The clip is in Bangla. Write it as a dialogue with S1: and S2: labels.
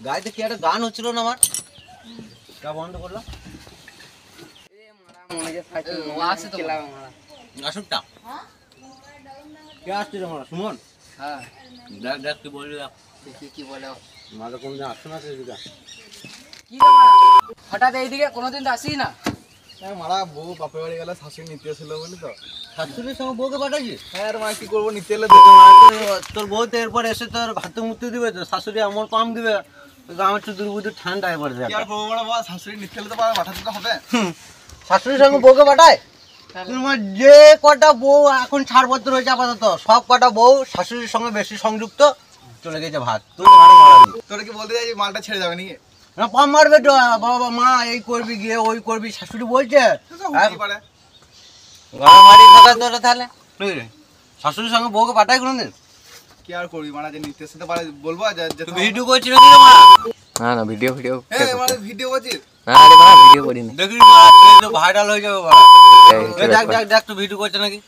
S1: গাড়িতে কি একটা গান হচ্ছিল না আমার, তা বন্ধ করলাম। আসুকটা কে আসছে তোমরা? সুমন?
S2: হ্যাঁ
S1: দেখ দেখ তুই বলবি,
S2: দেখি কি বলে।
S1: মাঝে কোনদিন আসছো না সেদিকে?
S2: কি রে মারা, হঠাৎ এইদিকে? কোনোদিন তো আসি না।
S3: মারা বউ বাপের বাড়ি গেলে শাশুড়ি নিতে এসেছিল বলি তো।
S1: শাশুড়ির সঙ্গে বউকে পাঠাইছিস?
S3: হ্যাঁ আর মা কি করবো, নিতে এলে
S1: তোর বউ তো এরপর এসে তোর ভাত মুক্তি দিবে, তো শাশুড়ি এমন কম দিবে, আমার তো দুর্বুদ্ধ ঠান্ডা এবার
S3: কি আর করবো মারা, শাশুড়ি নিতে এলে তো পাঠাতে তো হবে।
S1: শাশুড়ির সঙ্গে বউকে পাঠায়? তোমার যে কটা বউ এখন ছাড়পত্র হয়েছে আপাতত, সব কটা বউ শাশুড়ির সঙ্গে বেশি সংযুক্ত, চলে গেছে ভাত। তুই মারাবি
S3: তোরা কি বলতে চাই মালটা ছেড়ে যাবে নাকি?
S1: না, পাম মারবে তো, বাবা মা এই করবি গিয়ে ওই করবি, শাশুড়ি বলছে। মারামারি কথা তোরা তাহলে শাশুড়ির সঙ্গে বউকে পাঠায় কোনোদিন?
S3: কি আর করবি মারা, যে নিতে এসে পারে বলবো।
S1: ভিডিও করছিল কি মা?
S2: না ভিডিও ভিডিও
S3: ভিডিও করছিস?
S2: না রে মারা, ভিডিও করি না।
S1: দেখবি ভাইরাল হয়ে যাবে। দেখ দেখ দেখ, তুই ভিডিও করছে নাকি?